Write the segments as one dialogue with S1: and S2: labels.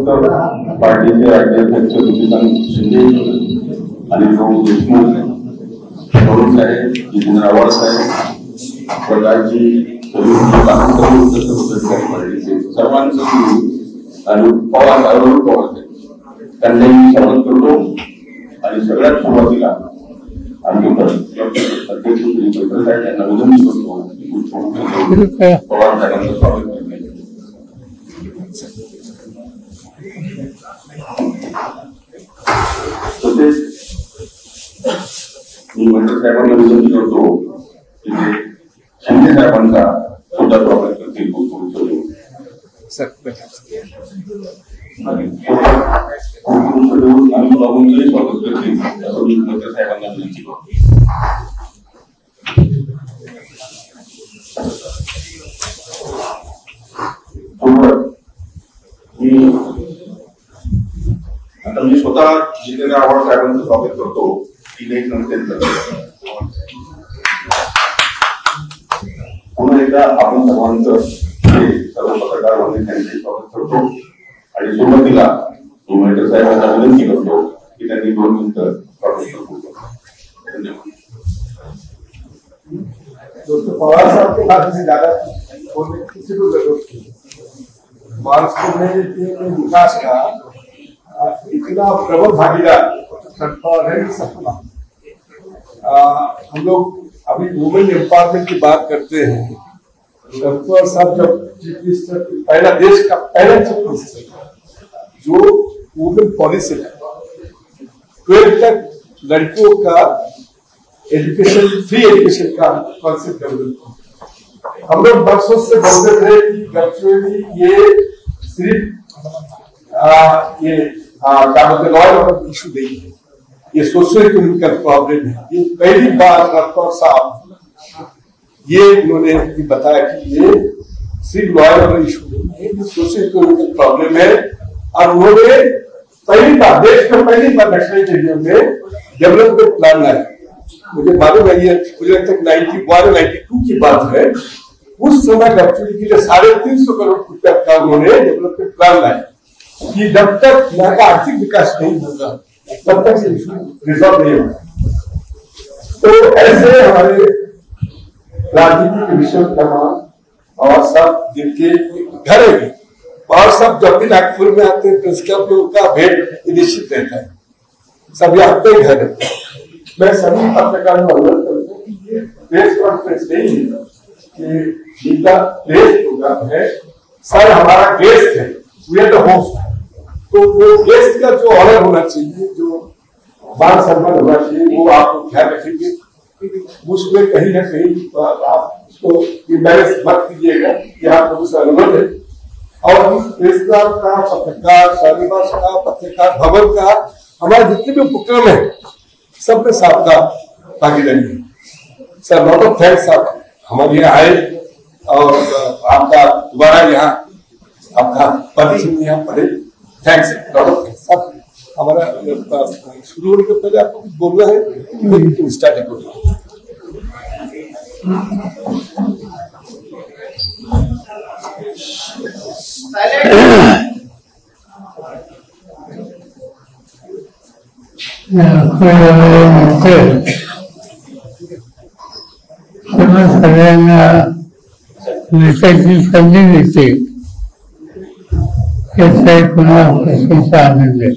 S1: तर पार्टीचे राज्याध्यक्ष निशिकांत शिंदे आणि भाऊ देशमुख गौरव साहेब, जितेंद्र आव्हाड साहेब, प्रकाशजी पार्टीचे सर्वांचं आणि पवार त्यांना मी स्वागत करतो. आणि सगळ्यात सुरुवातीला आमचे अध्यक्ष श्री पैठण साहेब यांना विनंती करतो पवार साहेबांचं स्वागत करण्यासाठी. तसेच मी मंत्री साहेबांना विनंती करतो की शिंदे साहेबांचा सुद्धा स्वागत करतील. आम्ही बाबूंचंही स्वागत करतील असं मी मंत्री साहेबांना विनंती करतो. आता मी स्वतः जितेंद्र आव्हाड साहेबांचं स्वागत करतो. पुन्हा एकदा आपण सर्वांचं सर्व पत्रकार बांधव त्यांचे स्वागत करतो. आणि सुरुवातीला मी मंत्री साहेबांना विनंती करतो की त्यांनी 2 मिनिटं स्वागत करतो. धन्यवाद.
S2: दोस्तों, पवार साहब के बात से ज्यादा बोलने की किसी को जरूरत नहीं. महाराष्ट्र में विकास का इतना प्रबल भागीदार है सपना. हम लोग अभी वुमेन एम्पावरमेंट की बात करते हैं. पवार साहब जब चीफ मिनिस्टर, पहला देश का पहला चीफ मिनिस्टर जो वुमेन पॉलिसी है, 12th तक लड़कियों का एजुकेशन, फ्री एजुकेशन का कॉन्सेप्ट डेवलप. हम लोग बरसों से बोलते थे कि एक्चुअली ये सिर्फ ये क्या बोलते लॉ इशू नहीं है, ये सोशो इकोनॉमिकल प्रॉब्लम है. ये पहली बार राठौर साहब ये उन्होंने बताया कि ये सिर्फ लॉ इशू नहीं है, ये सोशो इकोनॉमिकल प्रॉब्लम है. और उन्होंने पहली बार देश में पहली बार नेशनल स्टेडियम में डेवलपमेंट प्लान लाया. मुझे मालूम है ये मुझे तक 91-92 की बात है. उस समय एक्चुअली के लिए 350 करोड़ रुपया का उन्होंने डेवलपमेंट प्लान लाया कि जब तक यहाँ का आर्थिक विकास नहीं होगा तब तक रिजॉल्व नहीं होगा. तो ऐसे हमारे राजनीति के विषय और सब जिनके घर है और सब जब भी नागपुर में आते हैं प्रेस क्लब में उनका भेंट निश्चित रहता है. सब यहाँ पे घर है. मैं सभी पत्रकारों को अनुरोध करता हूँ कि ये प्रेस कॉन्फ्रेंस नहीं है कि जिनका प्रेस प्रोग्राम है. सर हमारा गेस्ट है, वी आर द होस्ट. तो वो गेस्ट का जो ऑनर होना चाहिए, जो मान सम्मान होना चाहिए, वो आप ध्यान रखेंगे. उसमें कहीं ना कहीं आप उसको इम्बैरेस मत कीजिएगा. यहाँ पर से अनुरोध है. और इस प्रेस क्लब का, पत्रकार शालीवास का, पत्रकार भवन का, हमारे जितने भी उपक्रम है सब में सबका भागीदारी है. सर लॉट ऑफ थैंक्स, आप हमारे यहाँ आए और आपका दोबारा यहाँ आपका पद यहाँ पढ़े. Thanks, lot of thanks. सब हमारा शुरू होने के पहले आपको कुछ बोलना है, स्टार्ट करो.
S3: सगळ्यांना विषयाची संधी मिळते याचा पुन्हा प्रश्नाचा आनंद आहे.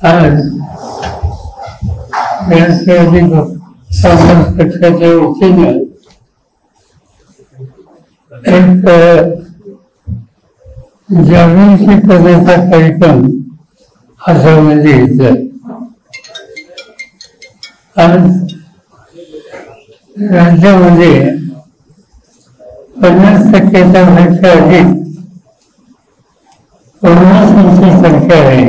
S3: आज राष्ट्रवादी काँग्रेस पक्षाच्या वतीनं एक जागृती करण्याचा कार्यक्रम आसाममध्ये घेतला. आज राज्यामध्ये 50% पेक्षा अधिक कोरोनाची संख्या आहे.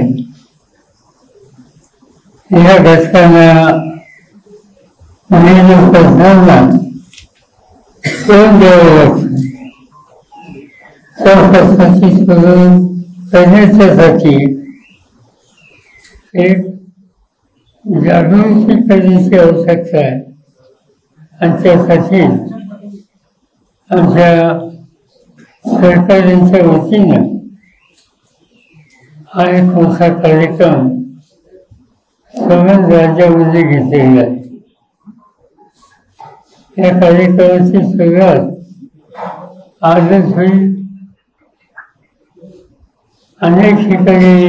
S3: या घटकांना प्रश्नांना तोंड द्यावं लागतं. त्या प्रश्नाची सुरुवात करण्यासाठी एक जागृती करण्याची आवश्यकता आहे. आणि त्यासाठी आमच्या सरकारांच्या वतीनं हा एक मोठा कार्यक्रम संबंध राज्यामध्ये घेतलेला आहे. या कार्यक्रमाची सुरुवात आजच होईल. अनेक ठिकाणी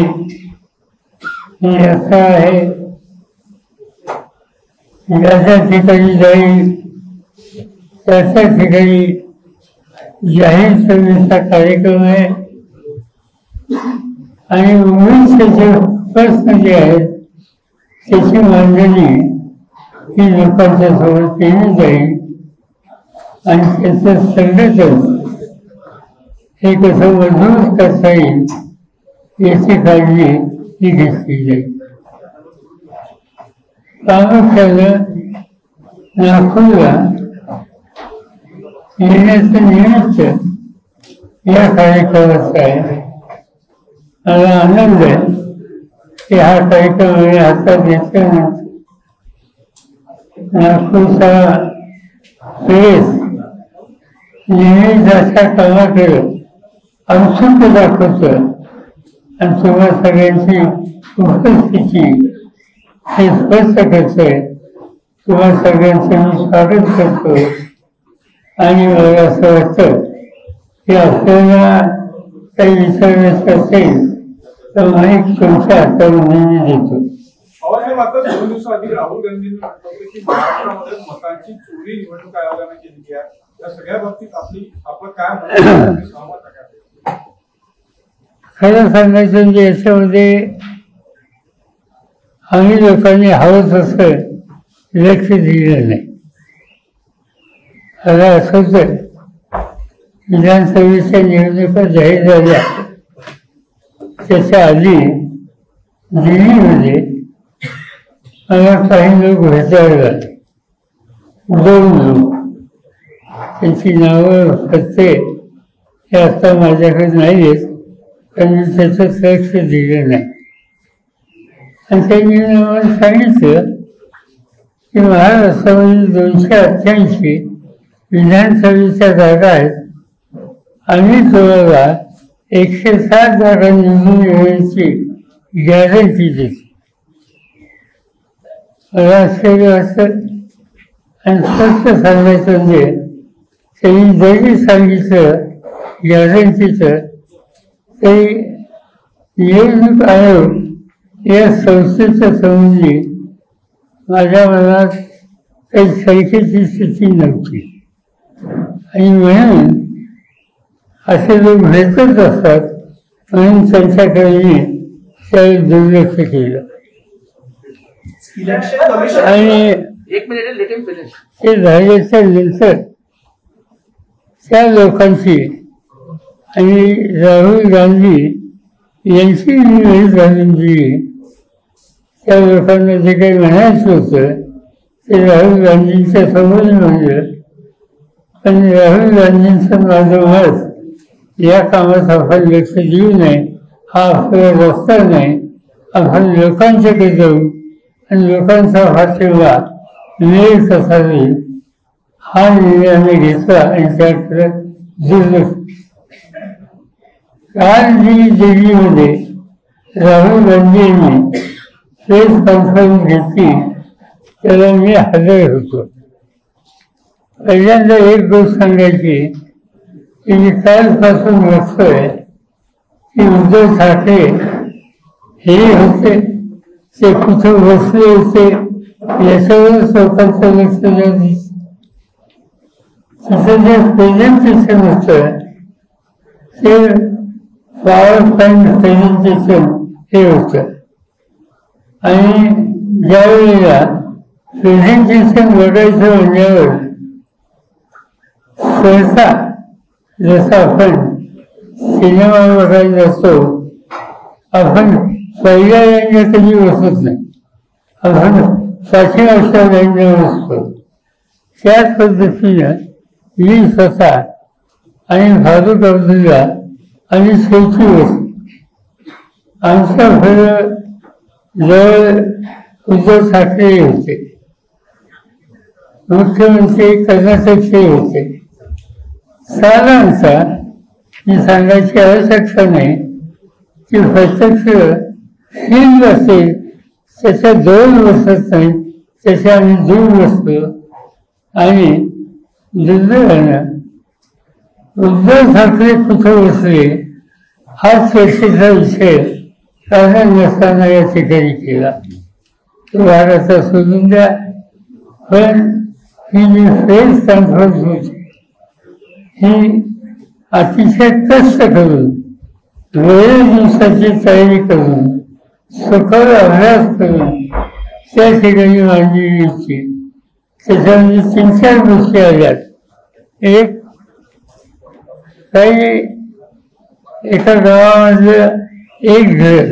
S3: ही यात्रा आहे, ज्या ठिकाणी जाईल त्या ठिकाणी जाहीर सभेचा कार्यक्रम आहे आणि उमेदचे जे प्रश्न जे आहेत त्याची मांडणी ही लोकांच्या सोबत केली जाईल आणि त्याचं संघटन हे कसं मजबूत करता येईल याची काळजी ही घेतली जाईल. प्रामुख्यानं नागपूरला येण्याचं निमित्त या कार्यक्रमाचा आहे. मला आनंद आहे की हा कार्यक्रम हातात घेतल्यानंतर नागपूरचा प्रेस नेहमीच अशा कामाकडे औत्सुक्य दाखवतं आणि तुम्हा सगळ्यांची उपस्थिती हे स्पष्ट करतोय. तुम्हा सगळ्यांचं मी स्वागत करतो आणि मला असं वाटतं की आपल्याला काही विचारायचं असेल तर माईक तुमच्या हातावर नेहमी देतो.
S4: आता 2 दिवसाआधी राहुल गांधींनी म्हटलं होतं की महाराष्ट्रामध्ये मतांची चोरी निवडणूक आयोगाने केली आहे. या सगळ्या बाबतीत आपलं काय सहमत आहे?
S3: खरं सांगायचं म्हणजे याच्यामध्ये आम्ही लोकांनी हवं तसं लक्ष दिलं नाही. आता असंच विधानसभेच्या निवडणुका जाहीर झाल्या त्याच्या आधी दिल्लीमध्ये मला काही लोक भेटायला लागले. 2 लोक, त्यांची नावं पत्ते हे आता माझ्याकडे नाही आहेत पण मी त्याचं लक्ष दिलं नाही. आणि त्यांनी मला सांगितलं की महाराष्ट्रामध्ये 288 विधानसभेच्या जागा आहेत. आम्ही तुम्हाला 107 जागा निवडून येण्याची गॅरंटी देतो. मला आश्चर्य वाटतं आणि स्पष्ट सांगायचं म्हणजे त्यांनी जरी सांगितलं गॅरंटीचं तरी निवडणूक आयोग या संस्थेच्या संबंधी माझ्या मनात काही शंकेची स्थिती नव्हती आणि म्हणून असे लोक भेटत असतात म्हणून त्यांच्याकडे मी त्यावेळी दुर्लक्ष केलं. आणि ते झाल्याच्या नंतर त्या लोकांची आणि राहुल गांधी यांची निवड घालून दिली. त्या लोकांना जे काही म्हणायचं होतं ते राहुल गांधींच्या समोर म्हणलं पण राहुल गांधींचं माझं मत या कामात आपण लक्ष देऊ नये, हा आपला रस्ता नाही. आपण लोकांच्याकडे जाऊ आणि लोकांचा पाठिंबा मिळेल कसा होईल हा निर्णय आम्ही घेतला आणि त्याकडे दुर्लक्ष. काल जी दिल्लीमध्ये राहुल गांधी यांनी प्रेस कॉन्फरन्स घेतली त्याला मी हजर होतो. पहिल्यांदा एक गोष्ट सांगायची की मी कालपासून बघतोय की उद्धव ठाकरे हे होते ते कुठे बसले होते याच्यावरच लोकांचं लक्ष दिसतं. तिथं जे प्रेझेंटेशन होतं ते PowerPoint प्रेझेंटेशन हे होतं आणि ज्यावेळेला प्रेझेंटेशन बघायचं म्हणल्यावर सहसा जसं आपण सिनेमा बघायला जातो आपण पहिल्या लाईनला कधी बसत नाही, आपण पाठीमागच्या लाईनला बसतो. त्याच पद्धतीनं मी स्वतः आणि फारुख अब्दुल्ला आणि शेवटी बसतो. आमच्या घरं जवळ उद्धव ठाकरे होते, मुख्यमंत्री कर्नाटकचे होते. साधारणतः ही सांगायची आवश्यकता नाही की प्रत्यक्ष हिंद असेल त्याच्या 2 वर्षात नाही त्याच्या आम्ही दूर बसलो आणि दुर्दैवानं उद्धव ठाकरे कुठं बसले हा चर्चेचा विषय कारण नसताना या ठिकाणी केला तो भारताचा सोडून द्या पण ही जी प्रेस कॉन्फरन्स होती ही अतिशय कष्ट करून वेळ दिवसाची तयारी करून सखोल अभ्यास करून त्या ठिकाणी मांडलेली होती त्याच्यामध्ये 3-4 गोष्टी आल्यात एक काही एका गावामधलं एक घर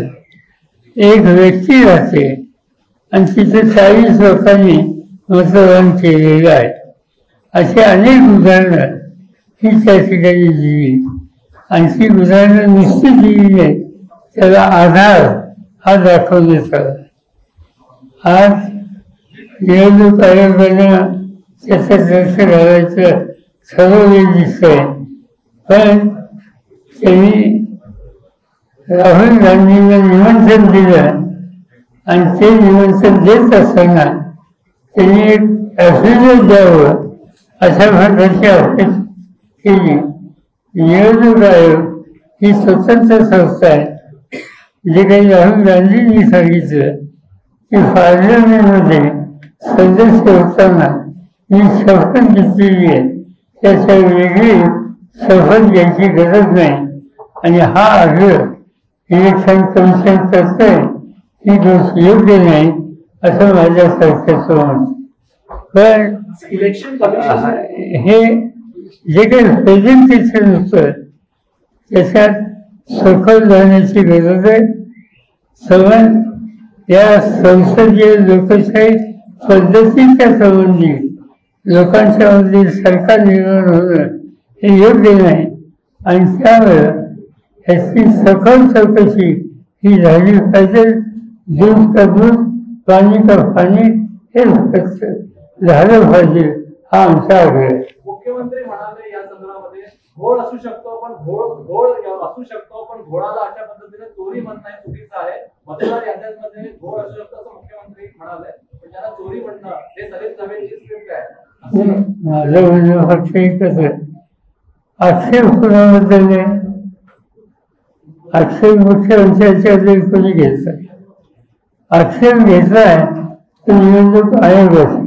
S3: एक व्यक्ती राहते आणि तिथे 40 लोकांनी मतदान केलेलं आहे अशी अनेक उदाहरणं ही त्या ठिकाणी दिली आणि ती उदाहरणं नुसती दिली नाही त्याला आधार हा दाखवण्यात आला आज निवडणूक आयोगानं त्याचं लक्ष घालायचं ठरवलं दिसतंय पण त्यांनी राहुल गांधींना निमंत्रण दिलं आणि ते निमंत्रण देत असताना त्यांनी एक ॲफिडेव्हिट द्यावं अशा प्रकारची अपेक्षा केली निवडणूक आयोग ही स्वतंत्र संस्था आहे जे काही राहुल गांधींनी सांगितलं की पार्लमेंटमध्ये सदस्य होताना ही शपथ घेतलेली आहे त्याच्या वेगळी शपथ घ्यायची गरज नाही आणि हा आग्रह इलेक्शन कमिशन करत आहे ही गोष्ट योग्य नाही असं माझ्यासारख्याचं मत पण हे जे काही प्रेझेंटेशन होतं त्याच्यात सखोल जाण्याची गरज आहे संबंध या संसदीय लोकशाही पद्धतीच्या संबंधी लोकांच्या मध्ये सरकार निर्माण होणं हे योग्य नाही आणि त्यामुळं ह्याची सखोल चौकशी ही झाली पाहिजे दूध का दूध पाणी का पाणी हे झालं पाहिजे हा आमचा आग्रह आहे.
S5: मुख्यमंत्री म्हणाले या संदर्भामध्ये घोळ असू शकतो पण घोळ असू शकतो पण घोळाला अशा पद्धतीने चोरी म्हणणं चुकीचं आहे मतदार याद्यांमध्ये घोळ असू शकतो असं मुख्यमंत्री म्हणाले पण त्याला चोरी म्हणणं हे सगळेच सभेची स्क्रिप्ट आहे.
S3: माझं म्हणणं फक्त एकच आहे आक्षेप कुणाबद्दल नाही आक्षेप मुख्यमंत्र्यांच्याबद्दल कोणी घेतला आक्षेप घेतलाय तो निवडणूक आयोगाचा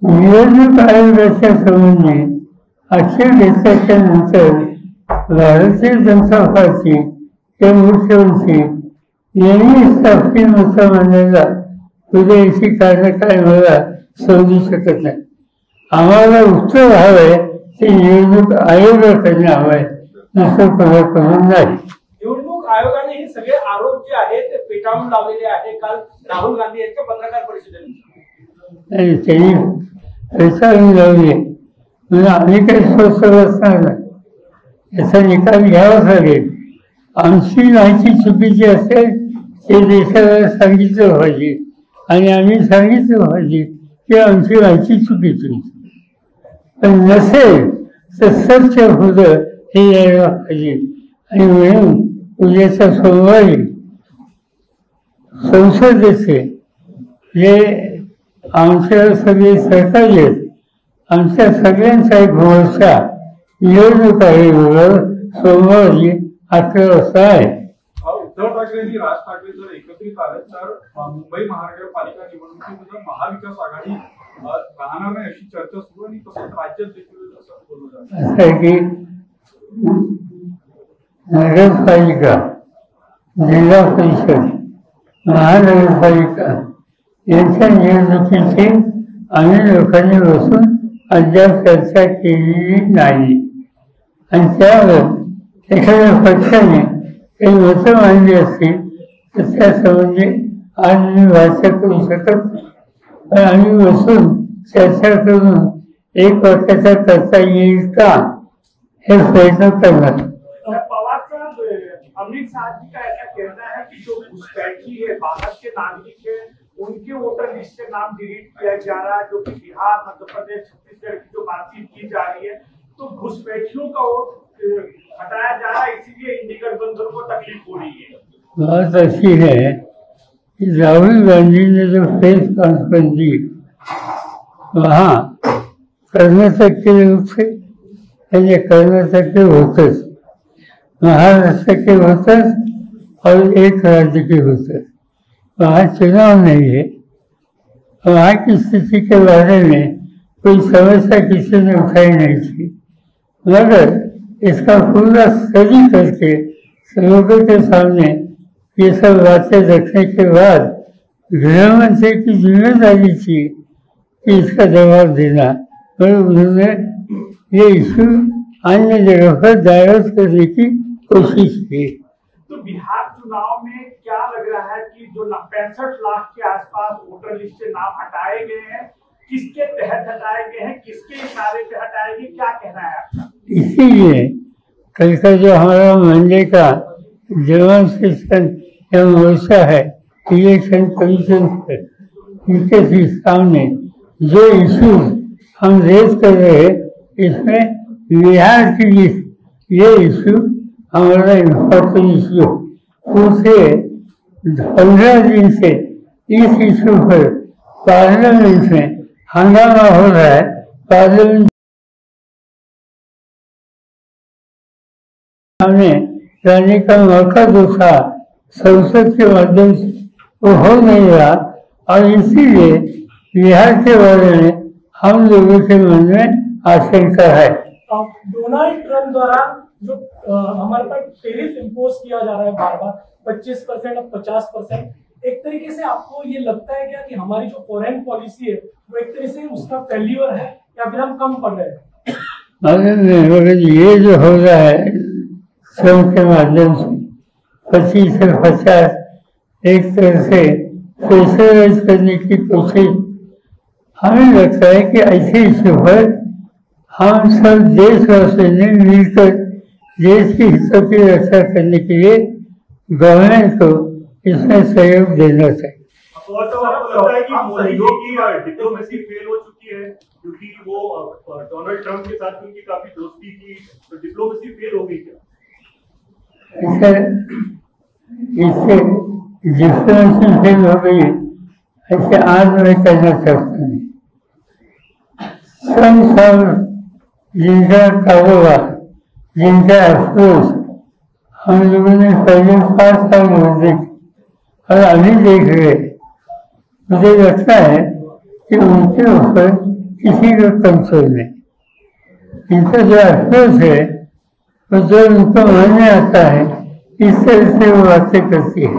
S3: निवडणूक आयोगाच्या संबंधी आक्षेप घेतल्याच्या नंतर भारतीय जनता पार्टी हे मुख्यमंत्री यांनी स्थापित मतं मांडायला उद्याची कारणं काय मला समजू शकत नाही आम्हाला उत्तर हवंय ते निवडणूक आयोगाकडनं हवंय नसं कोणाकडून नाही.
S4: निवडणूक आयोगाने हे सगळे आरोप जे आहेत ते पेटाळून लावलेले आहे काल राहुल गांधी यांच्या पत्रकार परिषदेने
S3: त्यांनी पेटाळून लावले म्हणजे आम्ही काही स्वस्त बसणार नाही याचा निकाल घ्यावाच लागेल आमची माहिती चुकीची असेल ते देशाला सांगितलं पाहिजे आणि आम्ही सांगितलं पाहिजे की आमची माहिती चुकीची पण नसेल तर सत्य होतं हे यायला पाहिजे आणि म्हणून उद्याच्या सोमवारी संसदेचे जे आमच्या सगळे सहकारी आहेत आमच्या सगळ्यांचा एक मोर्चा निवडणूक आयोगावर सोमवारी 11 वाजता आहे.
S4: उद्धव ठाकरे आणि राज ठाकरे जर एकत्रित आले तर मुंबई महानगरपालिका निवडणुकीमध्ये महाविकास आघाडी राहणार नाही अशी चर्चा सुरू आणि तसंच राज्यात देखील असं बोललं जातं.
S3: असं आहे की नगरपालिका जिल्हा परिषद महानगरपालिका यांच्या निवडणुकीची आम्ही लोकांनी बसून अद्याप चर्चा केलेली नाही आणि त्यावर एखाद्या पक्षाने काही मतं मांडली असतील तर त्या संबंधी आज मी भाष्य करू शकत नाही पण आम्ही बसून चर्चा करून एक वाक्याचा करता येईल का हे प्रयत्न करणार.
S6: पवार साहब अमित शाह जी का ऐसा कहना है कि जो घुसपैठी है बाहर के नागरिक है उनके वोटर लिस्ट से नाम डिलीट किया जा रहा है जो कि बिहार मध्य प्रदेश छत्तीसगढ़ की जो बातचीत की जा रही है तो घुसपैठियों का वोट हटाया जा रहा है, इसीलिए इंडी गठबंधन को तकलीफ हो रही है।
S3: बात अच्छी है कि राहुल गांधी ने जो प्रेस कॉन्फ्रेंस दी वहाँ कर्नाटक के लोग थे, यानी कर्नाटक के वोटर्स, महाराष्ट्र के वोटर्स और एक राज्य के वोटर्स। वहाँ चुनाव नहीं है, वहाँ की स्थिति के बारे में कोई समस्या किसी ने उठाई नहीं थी, मगर इसका पूरा स्टडी करके लोगों के सामने ये सब बातें रखने के बाद गृह मंत्री की जिम्मेदारी थी कि इसका जवाब देना, पर उन्होंने ये इशू अन्य जगह पर डायवर्ट करने की कोशिश की।
S6: तो बिहार चुनाव में क्या लग रहा है कि जो 65 लाख के आसपास वोटर लिस्ट से नाम हटाए गए हैं, किसके तहत हटाए गए हैं, किसके इशारे पे हटाए गए, क्या कहना है आपका?
S3: इसीलिए कल का जो हमारा मंडे का जवान सेशन या मोर्चा है इलेक्शन कमीशन पर, इनके सामने जो इशू हम रेज कर रहे हैं, इसमें बिहार की ये इशू हमारा इम्पोर्टेंट इशू, उसे 15 दिन से इस इशू पर पार्लियामेंट में हंगामा हो रहा है। पार्लियामेंट हमें जाने का मौका जो था संसद के माध्यम से वो हो नहीं रहा, और इसीलिए बिहार के बारे में हम लोगों के मन में आशंका है।
S7: डोनाल्ड ट्रंप द्वारा जो हमारे पर टेरिफ इम्पोज किया जा रहा है बार बार 25% और 50%, एक तरीके से आपको ये लगता है क्या कि हमारी जो फॉरेन पॉलिसी है वो एक तरह से उसका फेल्यूर है या फिर हम कम पड़ रहे हैं?
S3: मगर ये जो हो रहा है श्रम के माध्यम से 25 से 50 एक तरह से प्रेशराइज करने की कोशिश, हमें लगता है कि ऐसे इशू पर हम सब देशवासियों ने मिलकर देश के हितों की रक्षा करने के लिए गवर्नमेंट को इसमें सहयोग देना चाहिए।
S8: और तो आपको लगता है कि मोदी की डिप्लोमेसी फेल हो चुकी है, क्योंकि वो डोनाल्ड ट्रंप के साथ उनकी काफी दोस्ती थी, तो डिप्लोमेसी फेल हो गई क्या?
S3: इससे डिप्लोमेसी फेल हो गई ऐसे आज मैं कहना चाहता हूँ। सब जिनका कारोबार, जिनका अफसोस हम लोगों ने पहले 5 साल में देखा और अभी देख रहे, मुझे लगता है कि उनके ऊपर किसी का कंट्रोल नहीं। इनका जो अफसोस है वो जो उनको मानने आता है, इस तरह से वो बातें करती है,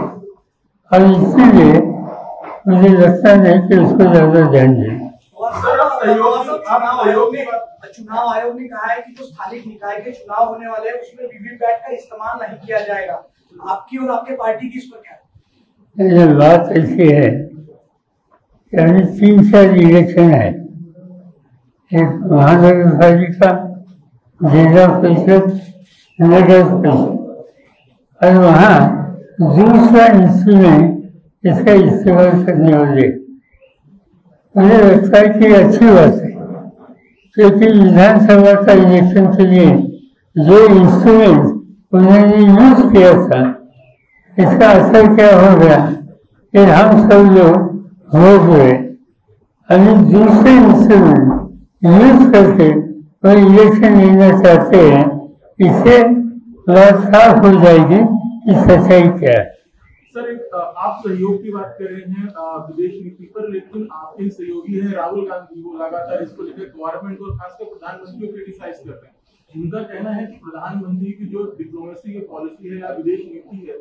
S3: और इसीलिए मुझे लगता नहीं कि उसको ज्यादा ध्यान दें।
S9: चुनाव आयोग ने कहा है कि जो स्थानिक निकाय के चुनाव होने वाले हैं उसमें वीवीपैट का इस्तेमाल नहीं किया जाएगा, आपकी और आपके पार्टी की इस पर क्या?
S3: बात ऐसी है, यानी 3-4 इलेक्शन है, एक महानगर पालिका, जिला परिषद, नगर परिषद, और वहाँ दूसरा इंस्ट्रूमेंट इसका इस्तेमाल करने वाले। मुझे लगता है कि अच्छी बात है, क्योंकि विधानसभा का इलेक्शन के लिए जो इंस्ट्रूमेंट उन्होंने यूज किया था, इसका असर क्या हो गया कि हम सब लोग हो गए, अभी दूसरे इंस्ट्रूमेंट यूज करके वो इलेक्शन लेना चाहते हैं। इससे बात साफ हो जाएगी कि सच्चाई क्या है।
S8: सर, आप सहयोग की बात कर रहे हैं विदेश नीति पर, लेकिन आपके सहयोगी है राहुल गांधी, वो लगातार इसको लेकर गवर्नमेंट और खासकर प्रधानमंत्री को क्रिटिसाइज कर रहे हैं। उनका कहना है कि प्रधानमंत्री की जो डिप्लोमेसी की पॉलिसी है या विदेश नीति है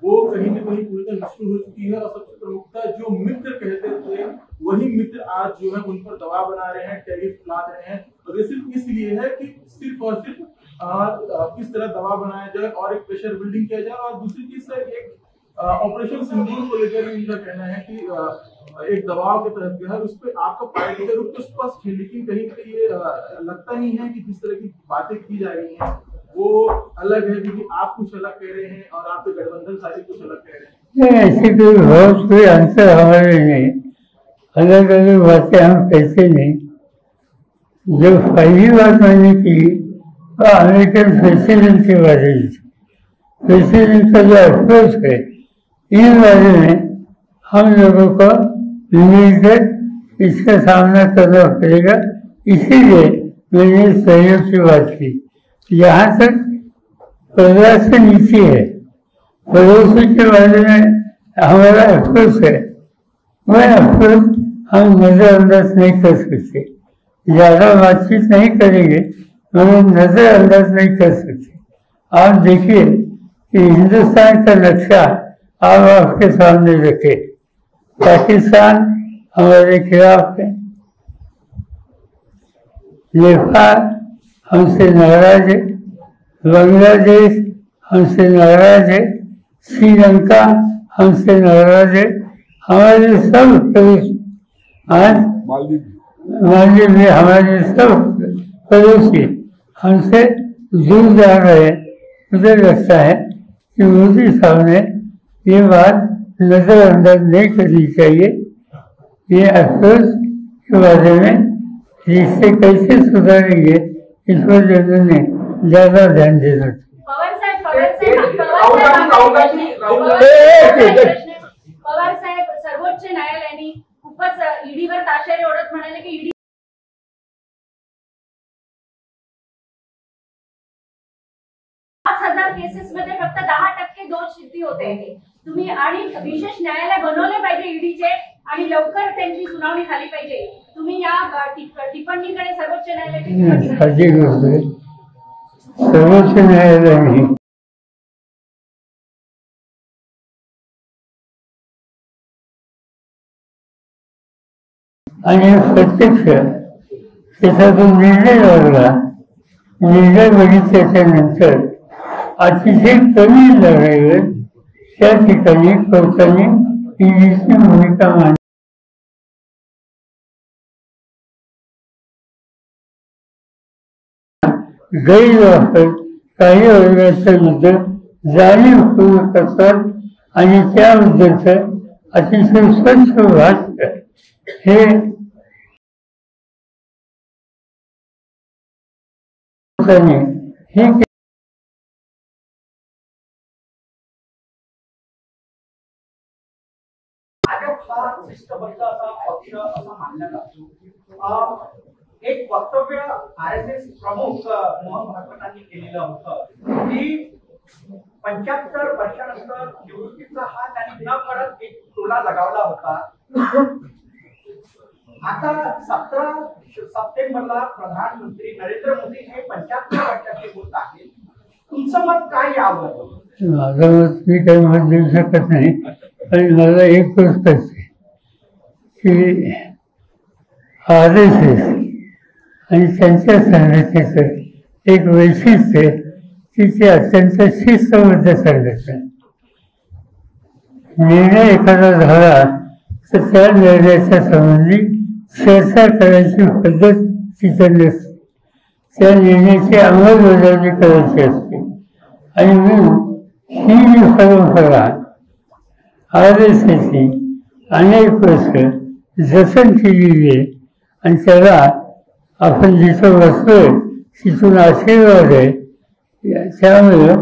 S8: वो कहीं न कहीं पूरी तरह निष्फल हो चुकी है, और सबसे प्रमुखता जो मित्र कहते थे वही मित्र आज जो है उन पर दबाव बना रहे हैं, टैरिफ ला रहे हैं, और ये सिर्फ इसलिए है कि सिर्फ और सिर्फ किस तरह दबाव बनाया जाए और एक प्रेशर बिल्डिंग किया जाए। और दूसरी चीज सर, एक ऑपरेशन सिंदूर को लेकर इनका कहना है कि एक दबाव के तहत जो है उस पर आपका पार्टी का रुख तो स्पष्ट है, लेकिन कहीं कहीं ये लगता नहीं है कि जिस तरह की बातें की जा रही हैं वो अलग है, क्योंकि आप कुछ अलग कह रहे हैं और आपके गठबंधन साथी कुछ अलग कह रहे हैं।
S3: ऐसी कोई बहुत कोई अंतर हमारे नहीं, अलग अलग बातें हम कहते नहीं। जब पहली बात मैंने की अमेरिकन प्रेसिडेंट के बारे में, प्रेसिडेंट का जो अप्रोच है इन बारे में हम लोगों को मिलकर इसका सामना करना पड़ेगा। इसीलिए मैंने सहयोग की बात की। यहाँ तक परिवार से नीचे है, पड़ोसी के बारे में हमारा अप्रोच है, वह अप्रोच हम नजरअंदाज नहीं कर सकते। ज्यादा बातचीत नहीं करेंगे मगर नजरअंदाज नहीं कर सकते। आप देखिए कि हिंदुस्तान का नक्शा आप आपके सामने रखे, पाकिस्तान हमारे खिलाफ है, नेपाल हमसे नाराज है, बांग्लादेश हमसे नाराज है, श्रीलंका हमसे नाराज है, हमारे सब मालदीव में हमारे सब पड़ोसी हमसे दूर जा रहे हैं। मुझे लगता है कि मोदी साहब ने ये बात नजरअंदाज नहीं करनी चाहिए। ये अफसोस के बारे में रिश्ते कैसे सुधारेंगे इस पर उन्होंने ज्यादा ध्यान देना चाहिए।
S10: पवार साहेब सर्वोच्च न्यायालयाने खूपच ईडीवर ताशेरे ओढत म्हणाले की ईडी 5,000 केसेस मध्ये फक्त 10% दोष सिद्धी होते आहे। तुम्ही आणि विशेष न्यायालय बनवले पाहिजे ईडीचे आणि लवकर त्यांची सुनावणी झाली पाहिजे। तुम्ही या टिप्पणीकडे सर्वोच्च न्यायालयाची
S3: सर्वोच्च न्यायालयाने आणि प्रत्यक्ष त्याच्यातून निर्णय लागला। निर्णय बघितल्याच्या नंतर अतिशय कमी लढाईवर त्या ठिकाणी कोर्टाने ईडीची भूमिका मांडली। गैरवापर काही वर्गाच्या विरुद्ध जाणीवपूर्वक करतात आणि त्याबद्दलचं अतिशय स्वच्छ भाष्य हे
S9: एक वक्तव्य आरएसएस प्रमुख मोहन भागवतांनी केलेलं होतं की 75 वर्षानंतर निवृत्तीचा हात आणि न कळत एक टोला लगावला होता। आता 17 सप्टेंबरला प्रधानमंत्री नरेंद्र मोदी हे 75 वर्षाचे होत आहेत। तुमचं मत काय यावर?
S3: माझं मत मी काही मत देऊ शकत नाही, पण मला एक गोष्ट असते की आरएसएस आणि त्यांच्या संघटनेचं एक वैशिष्ट्य की ते अत्यंत शिस्तबद्ध संघटना। निर्णय एखादा झाला तर त्या निर्णयाच्या संबंधी चर्चा करायची पद्धत तिथं नसते, त्या निर्णयाची अंमलबजावणी करायची असते। आणि म्हणून ही जी परंपरा आरएसएसची अनेक वर्ष जतन केलेली आहे आणि त्याला आपण जिथं बसलोय तिथून आशीर्वाद आहे। त्यामुळं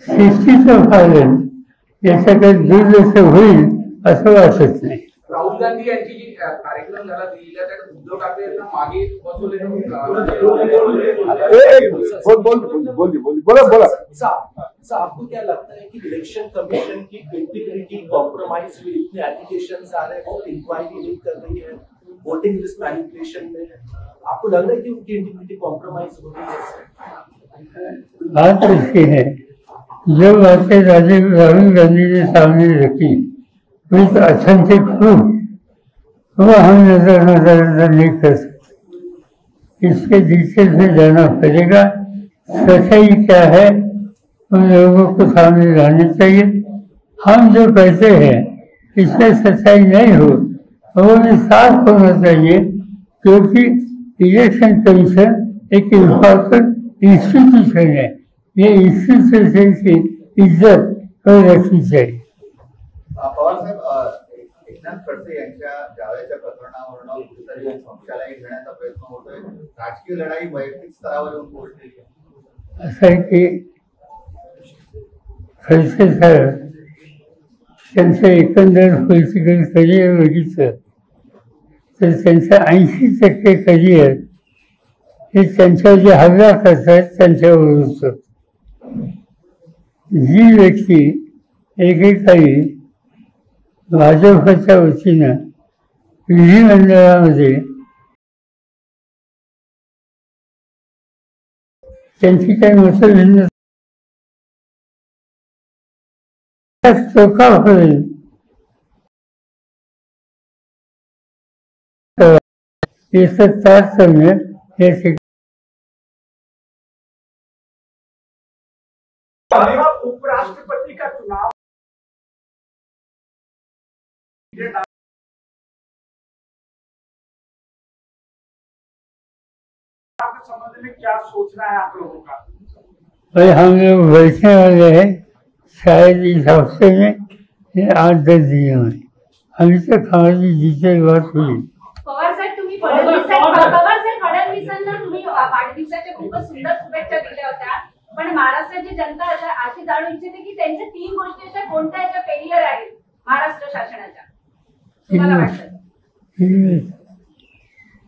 S3: शिस्तीचं पालन याच्याकडे दुर्लक्ष होईल असं वाटत नाही।
S11: राहुल गांधी यांची जी कार्यक्रम झाला दिल्लीला त्यात उद्धव ठाकरे यांना मागे बसवले
S2: बोला।
S12: आपको क्या लगता है कि इलेक्शन कमीशन की इंटीग्रिटी कॉम्प्रोमाइज हुई? इतने एलिगेशंस आ रहे हैं और इंक्वायरी नहीं कर रही है वोटिंग लिस्ट मैनिपुलेशन में, आपको लग रहा है कि उनकी इंटीग्रिटी कॉम्प्रोमाइज हो रही है?
S3: बात इसकी है, जो बातें राहुल गांधी ने सामने रखी विथ ऑथेंटिक प्रूफ वो हम नजर नहीं कर सकते। इसके डिटेल में जाना पड़ेगा, सच्चाई क्या है उन लोगों को सामने लानी चाहिए। हम जो कहते हैं इसमें सच्चाई नहीं हो वो भी साफ होना चाहिए, क्योंकि इलेक्शन कमीशन एक इम्पोर्टेंट इंस्टीट्यूशन है। ये इंस्टीट्यूशन की इज्जत रखनी चाहिए।
S11: पवार साहेब,
S13: एकनाथ खडसे यांच्या जावयाच्या प्रकरणावरून कुठेतरी संशयालाही घेण्याचा प्रयत्न होतोय. राजकीय लढाई वैयक्तिक स्तरावर येऊन पोहोचलेली आहे.
S3: असं आहे की खडसे साहेब त्यांचं एकंदर पॉलिटिकल करिअर बघितलं तर त्यांचं 80% करिअर हे त्यांच्या जे हल्ला करतात त्यांच्यावर होतं. जी व्यक्ती एकेकाळी भाजपच्या वतीनं विधिमंडळामध्ये त्यांची काही मतं भिन्न टोकापर्यंत याचं तारतम्य या ठिकाणी
S6: उपराष्ट्रपति का चुनाव के संबंध में क्या सोचना है आप लोगों का?
S3: भाई हम लोग बैठने वाले हैं शायद इस हफ्ते में 8-10 दिनों में. अभी तक हमारी डिटेल बात हुई.
S10: पवार साहेब तुम्ही फडणवीसांना तुम्ही वाढदिवसाच्या खूपच सुंदर शुभेच्छा दिल्या होत्या, पण महाराष्ट्राची जनता अशी जाणून इच्छिते की त्यांच्या 3 गोष्टी अशा कोणत्या याच्या फेलियर आहेत महाराष्ट्र शासनाच्या, तुम्हाला वाटतं?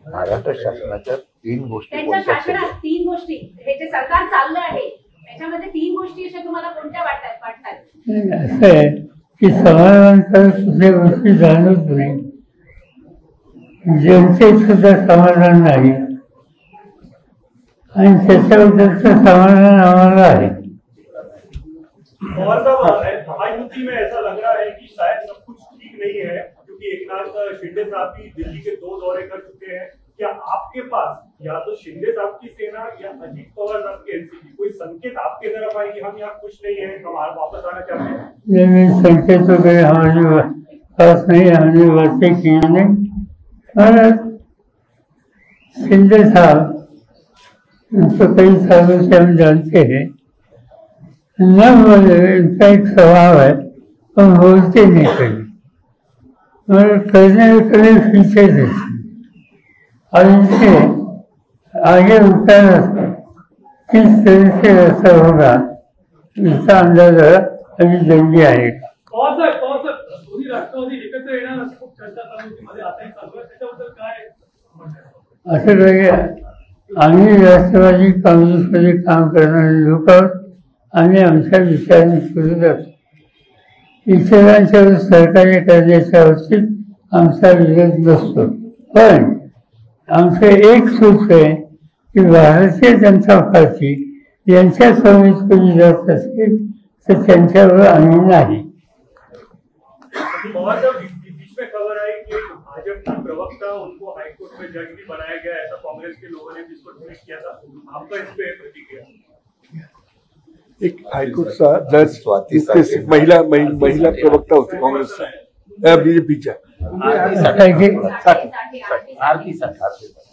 S14: महाराष्ट्र शासनाच्या 3 गोष्टी
S10: त्यांच्या शासनात 3 गोष्टी हे जे सरकार चाललं आहे त्याच्यामध्ये 3 गोष्टी अशा तुम्हाला कोणत्या वाटतात?
S3: असं आहे की समाधानकारक कुठल्या गोष्टी जाणवत नाही, जनतेत सुद्धा समाधान नाही आणि त्याच्याबद्दलचं समाधान आम्हाला आहे.
S15: पवार साहब, महायुति में ऐसा लग रहा है कि शायद सब कुछ ठीक नहीं है, क्योंकि एकनाथ शिंदे साहब भी दिल्ली के 2 दौरे कर चुके हैं. क्या आपके पास या तो शिंदे साहब की सेना या अजीत पवार साहब की एनसीपी कोई संकेत आपके तरफ आए कि हम यहाँ खुश नहीं है, हम वापस आना चाहते हैं?
S3: नहीं, संकेत तो गए हमारे पास नहीं, हमने बातें की नहीं. और शिंदे साहब उनको कई सालों से हम जानते हैं, न बोले इनका एक स्वभाव है, हम बोलते नहीं कभी और करने में कभी पीछे देते और इनसे आगे उनका किस तरह से असर होगा इसका अंदाजा अभी जल्दी आएगा.
S5: दोन्ही राष्ट्रवादी एकत्र येणार असं खूप चर्चा चालू होती, मध्ये आता चालू आहे, त्याच्याबद्दल काय म्हणतात?
S3: असं काही आम्ही राष्ट्रवादी काँग्रेसमध्ये काम करणारे लोक आहोत. आम्ही आमच्या विचाराने करत असतो. इतरांच्यावर सहकार्य करण्याच्या बाबतीत आमचा विरोध नसतो, पण आमचं एक सूत्र आहे की भारतीय जनता पार्टी यांच्या समेत कोणी जात असेल तर त्यांच्यावर आम्ही नाही.
S15: बीच में खबर आई कि भाजपा प्रवक्ता उनको हाईकोर्ट में जज भी बनाया गया, ऐसा कांग्रेस के लोगों ने जिसको ट्वीट किया था, आपका इस पे प्रतिक्रिया?
S2: एक हाईकोर्टचा जज महिला प्रवक्ता होते काँग्रेसचा, बीजेपीच्या.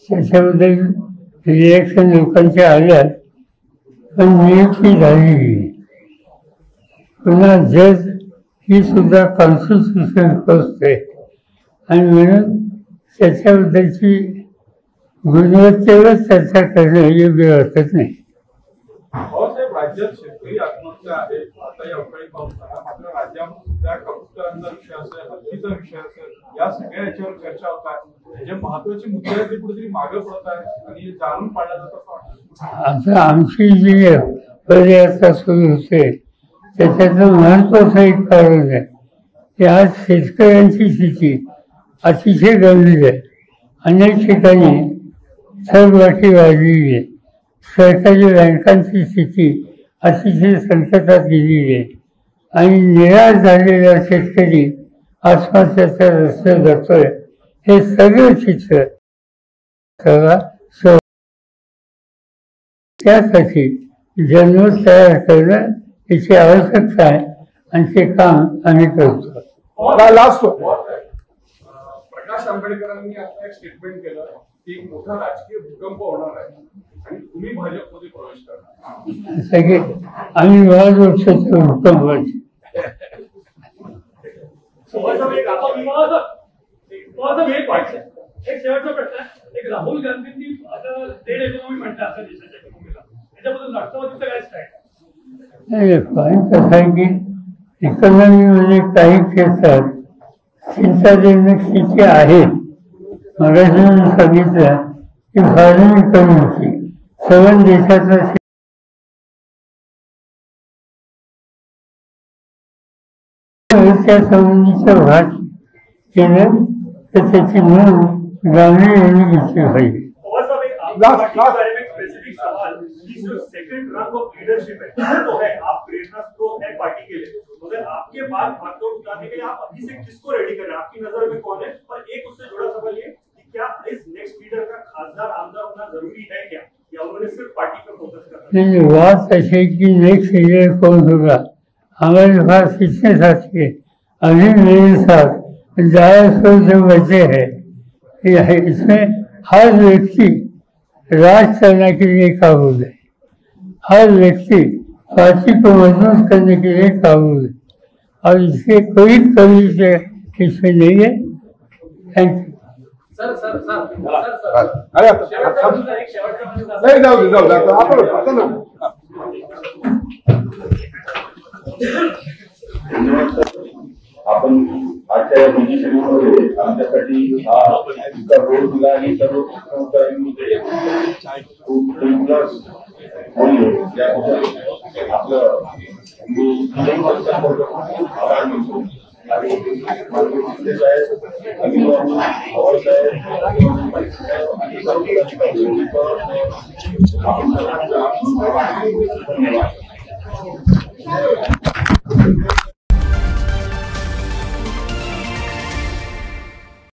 S3: त्याच्याबद्दल रिएक्शन लोकांच्या आल्या, पण नियुक्ती झाली. पुन्हा जज ही सुद्धा कॉन्स्टिट्यूशन पोस्ट आहे आणि म्हणून त्याच्याबद्दलची गुणवत्तेवर चर्चा करणं योग्य वाटत नाही.
S4: भाऊसाहेब, राज्यात शेतकरी आत्महत्या आहे, आता अवकाळी पाऊस आला, मात्र राज्यामध्ये त्या कबुतरांचा विषय असेल, हत्तीचा विषय असेल, या सगळ्या याच्यावर चर्चा होत आहे. जे महत्वाचे मुद्दे आहेत ते कुठेतरी मागे पडत आहेत आणि जाणून पाडल्या जात असं वाटतं.
S3: आता आमची जी पदयात्रा सुरू होते त्याच्यातलं महत्वाचं एक कारण आहे की आज शेतकऱ्यांची स्थिती अतिशय गंभीर आहे. अनेक ठिकाणी थकबाकी वाढलेली आहे. सरकारी बँकांची स्थिती अतिशय संकटात गेलेली आहे आणि निराश झालेला शेतकरी आत्महत्याच्या रस्त्यावर जातोय. हे सगळं चित्र त्यासाठी जनमत तयार करणं याची आवश्यकता आहे आणि ते काम आम्ही करतो.
S4: प्रकाश आंबेडकरांनी आता एक स्टेटमेंट केलं की एक मोठा राजकीय भूकंप होणार आहे आणि तुम्ही भाजपमध्ये प्रवेश करणार.
S3: सगळे आम्ही महाराष्ट्राच्या भूकंपाची
S7: एक शेवटचा प्रश्न आहे. एक राहुल गांधींनी आता डेड इकॉनॉमी म्हणतात आता देशाच्या इकॉनॉमीला, त्याच्याबद्दल राष्ट्रवादीचं काय स्टँड?
S3: कसं आहे की इकॉनॉमीमध्ये काही क्षेत्रात चिंताजनक स्थिती आहे. मगाशी मी सांगितलं की फॉरेन इकॉनॉमीची सर्व देशाचा त्या संबंधीचा भाग केलं तर त्याची नोंद गांभीर्याने घेतली पाहिजे.
S15: स्पेसिफिक सवाल कि जो सेकंड रंग ऑफ लीडरशिप है तो है आप प्रेरणा स्रोत है पार्टी के लिए, मगर आपके बाद भागदौड़ उतारने के लिए आप अभी से किसको रेडी कर रहे हैं? आपकी नजर में कौन है? और एक उससे जुड़ा सवाल ये कि क्या इस नेक्स्ट लीडर का खासदार आमदार होना जरूरी है क्या, या उन्होंने सिर्फ पार्टी पर फोकस करना?
S3: नहीं, बात ऐसे कि नेक्स्ट लीडर कौन होगा, हमारे पास कितने साथी है. अभी मेरे साथ 400 जो बचे हैं, इसमें हर व्यक्ति राज करने के लिए काबुल है, हर व्यक्ति पार्टी को मजबूत करने के लिए काबुल है, और इसके कोई कमी से इसमें नहीं है. Thank you.
S1: आपण आजच्या या बिझी शेड्यूलमध्ये आमच्यासाठी हा इतका रोल दिला आणि सर्व प्रश्नोत्तरांमध्ये खूप प्लस बोलले त्याबद्दल आपलं मी आभार मानतो. आणि धन्यवाद.